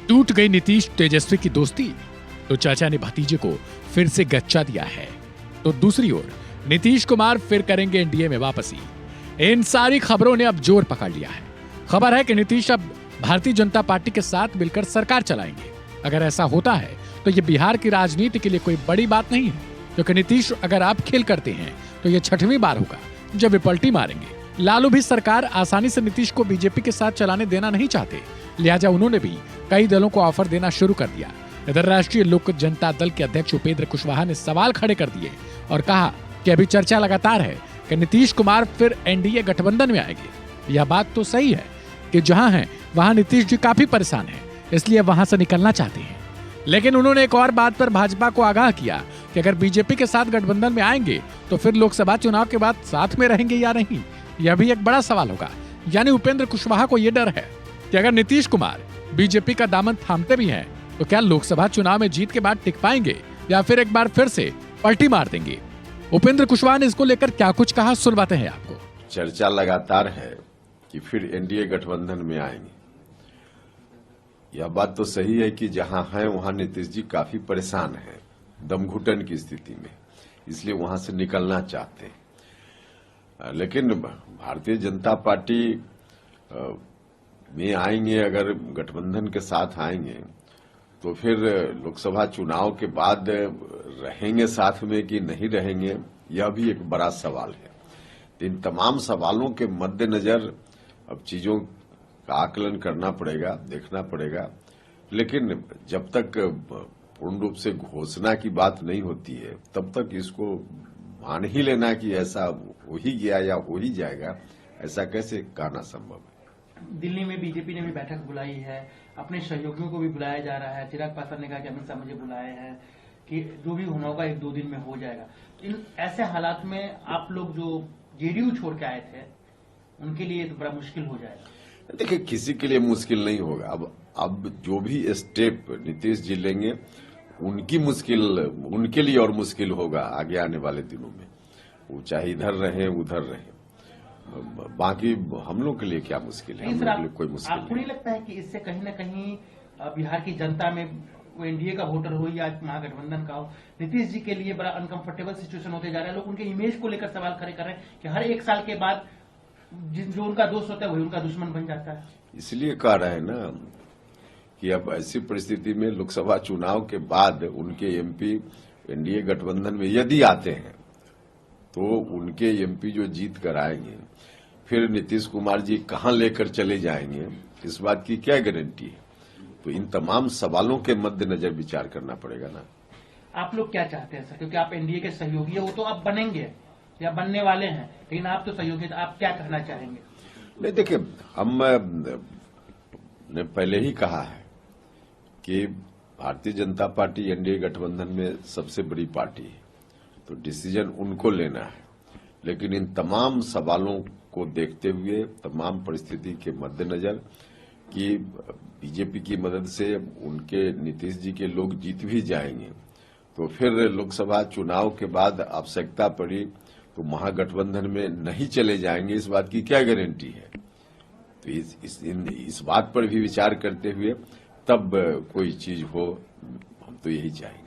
टूट गई नीतीश तेजस्वी की दोस्ती, तो चाचा ने भतीजे को फिर से गच्चा दिया है। तो दूसरी ओर नीतीश कुमार फिर करेंगे एनडीए में वापसी। इन सारी खबरों ने अब जोर पकड़ लिया है। खबर है कि नीतीश अब भारतीय जनता पार्टी के साथ मिलकर सरकार चलाएंगे। अगर ऐसा होता है तो ये बिहार की राजनीति के लिए कोई बड़ी बात नहीं है, क्योंकि नीतीश अगर आप खेल करते हैं तो ये 6वीं बार होगा जब वे पलटी मारेंगे। लालू भी सरकार आसानी से नीतीश को बीजेपी के साथ चलाने देना नहीं चाहते, लिहाजा उन्होंने भी कई दलों को ऑफर देना शुरू कर दिया। इधर राष्ट्रीय लोक जनता दल के अध्यक्ष उपेंद्र कुशवाहा ने सवाल खड़े कर दिए और कहा कि अभी चर्चा लगातार है कि नीतीश कुमार फिर एनडीए गठबंधन में आएंगे। यह बात तो सही है कि जहां हैं वहां नीतीश जी काफी परेशान हैं, इसलिए वहां से निकलना चाहते हैं। लेकिन उन्होंने एक और बात पर भाजपा को आगाह किया कि अगर बीजेपी के साथ गठबंधन में आएंगे तो फिर लोकसभा चुनाव के बाद साथ में रहेंगे या नहीं, यह भी एक बड़ा सवाल होगा। यानी उपेंद्र कुशवाहा को यह डर है कि अगर नीतीश कुमार बीजेपी का दामन थामते भी हैं तो क्या लोकसभा चुनाव में जीत के बाद टिक पाएंगे या फिर एक बार फिर से पलटी मार देंगे। उपेंद्र कुशवाहा ने इसको लेकर क्या कुछ कहा, सुनवाते हैं आपको। चर्चा लगातार है कि फिर एनडीए गठबंधन में आएंगे। यह बात तो सही है कि जहां हैं वहां नीतीश जी काफी परेशान हैं, दमघुटन की स्थिति में, इसलिए वहां से निकलना चाहते हैं। लेकिन भारतीय जनता पार्टी में आएंगे, अगर गठबंधन के साथ आएंगे तो फिर लोकसभा चुनाव के बाद रहेंगे साथ में कि नहीं रहेंगे, यह भी एक बड़ा सवाल है। इन तमाम सवालों के मद्देनजर अब चीजों का आकलन करना पड़ेगा, देखना पड़ेगा। लेकिन जब तक पूर्ण रूप से घोषणा की बात नहीं होती है तब तक इसको मान ही लेना कि ऐसा हो ही गया या हो ही जाएगा, ऐसा कैसे कहना संभव है। दिल्ली में बीजेपी ने भी बैठक बुलाई है, अपने सहयोगियों को भी बुलाया जा रहा है। चिराग पासवान ने कहा कि अमित शाह मुझे बुलाए हैं कि जो भी होना होगा 1-2 दिन में हो जाएगा। इन ऐसे हालात में आप लोग जो जेडीयू छोड़ के आए थे उनके लिए तो बड़ा मुश्किल हो जाएगा। देखिए, किसी के लिए मुश्किल नहीं होगा। अब जो भी स्टेप नीतीश जी लेंगे उनकी मुश्किल उनके लिए और मुश्किल होगा आगे आने वाले दिनों में। वो चाहे इधर रहे उधर रहे, बाकी हम लोग के लिए क्या मुश्किल है, हम लोग के लिए कोई मुश्किल आपको नहीं लगता है कि इससे कहीं न कहीं बिहार की जनता में वो एनडीए का वोटर हो या महागठबंधन का हो, नीतीश जी के लिए बड़ा अनकंफर्टेबल सिचुएशन होते जा रहा है। लोग उनके इमेज को लेकर सवाल खड़े कर रहे हैं कि हर 1 साल के बाद जो उनका दोस्त होता है वही उनका दुश्मन बन जाता है। इसलिए कह रहे हैं ना कि अब ऐसी परिस्थिति में लोकसभा चुनाव के बाद उनके एमपी एनडीए गठबंधन में यदि आते हैं तो उनके एमपी जो जीत कर आएंगे, फिर नीतीश कुमार जी कहां लेकर चले जाएंगे, इस बात की क्या गारंटी है। तो इन तमाम सवालों के मद्देनजर विचार करना पड़ेगा ना। आप लोग क्या चाहते हैं सर, क्योंकि आप एनडीए के सहयोगी है, वो तो आप बनेंगे या बनने वाले हैं, लेकिन आप तो सहयोगी, तो आप क्या कहना चाहेंगे। नहीं, देखिए, हम ने पहले ही कहा है कि भारतीय जनता पार्टी एनडीए गठबंधन में सबसे बड़ी पार्टी है, तो डिसीजन उनको लेना है। लेकिन इन तमाम सवालों को देखते हुए, तमाम परिस्थिति के मद्देनजर कि बीजेपी की मदद से उनके नीतीश जी के लोग जीत भी जाएंगे, तो फिर लोकसभा चुनाव के बाद आवश्यकता पड़ी तो महागठबंधन में नहीं चले जाएंगे, इस बात की क्या गारंटी है। तो इस बात पर भी विचार करते हुए तब कोई चीज हो, हम तो यही चाहेंगे।